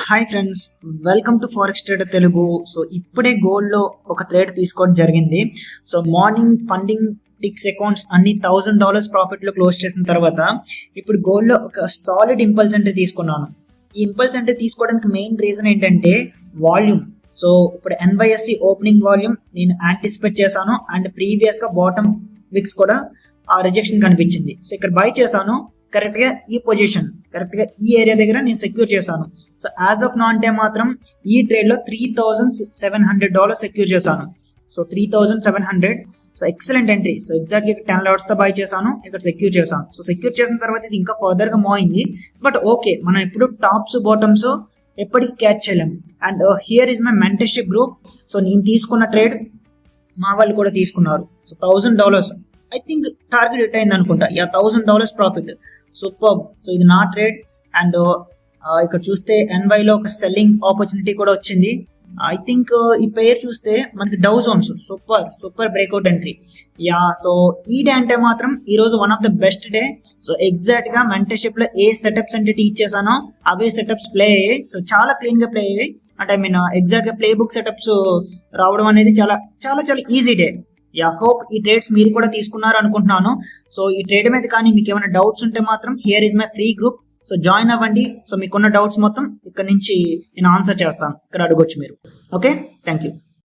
Hi friends, welcome to forex trader Telugu. So ఇప్పుడే gold లో ఒక ట్రేడ్ తీసుకోవడం జరిగింది. So morning funding ticks accounts అన్ని $1000 ప్రాఫిట్ లో క్లోజ్ చేసిన తర్వాత ఇప్పుడు గోల్డ్ లో ఒక సాలిడ్ ఇంపల్స్ అంటే తీసుకున్నాను. ఈ ఇంపల్స్ అంటే తీసుకోవడానికి మెయిన్ రీజన్ ఏంటంటే వాల్యూమ్. సో ఇప్పుడు NYSE ఓపెనింగ్ వాల్యూమ్ నేను యాంటిసిపేట్ చేశాను అండ్ ప్రీవియస్ గా బాటమ్ విక్స్ కూడా ఆ రిజెక్షన్ కనిపించింది. సో ఇక్కడ బై చేశాను, కరెక్ట్ గా ఈ పొజిషన్ కరెక్ట్ గా ఈ ఏరియా దగ్గర నేను సెక్యూర్ చేశాను. సో యాజ్ ఆఫ్ నౌ అంటే మాత్రం ఈ ట్రేడ్ లో $3700 సెక్యూర్ చేశాను. So 3700, so excellent entry. So exact గా 10 లాట్స్ తో బై చేశాను, ఇక్కడ సెక్యూర్ చేశాను. సో సెక్యూర్ చేసిన తర్వాత ఇది ఇంకా ఫర్దర్ గా మూవ్ అయింది. బట్ ఓకే, మనం ఎప్పుడు టాప్స్ బాటమ్స్ ఎప్పటికీ క్యాచ్ చేయలేము. And here is my mentorship group. So నేను తీసుకున్న ట్రేడ్ మా వాళ్ళు కూడా తీసుకున్నారు. So $1000 I think target hit అయింది అనుకుంటా. $1000 ప్రాఫిట్, సూపర్. సో ఇది నా ట్రేడ్. అండ్ ఇక్కడ చూస్తే NY లో ఒక సెల్లింగ్ ఆపర్చునిటీ కూడా వచ్చింది. ఐ థింక్ ఈ పేరు చూస్తే మనకి Dow Jones super breakout entry. So ఈ డే అంటే మాత్రం ఈ రోజు one of the best day. So exact గా మెంటర్షిప్ లో ఏ సెటప్స్ అంటే టీచ్ చేశానో అవే సెటప్స్ ప్లే అయ్యాయి. సో చాలా క్లీన్ గా ప్లే అయ్యాయి. అంటే ఐ మీన్ ఎగ్జాక్ట్ గా ప్లే బుక్ సెటప్స్ రావడం అనేది చాలా చాలా చాలా ఈజీ డే. హోప్ ఈ ట్రేడ్స్ మీరు కూడా తీసుకున్నారు అనుకుంటున్నాను. సో ఈ ట్రేడ్ మీద కానీ మీకు ఏమైనా డౌట్స్ ఉంటే మాత్రం here is my free group. So join అవ్వండి. సో మీకున్న డౌట్స్ మొత్తం ఇక్కడ నుంచి నేను ఆన్సర్ చేస్తాను, ఇక్కడ అడగొచ్చు మీరు. Okay, thank you.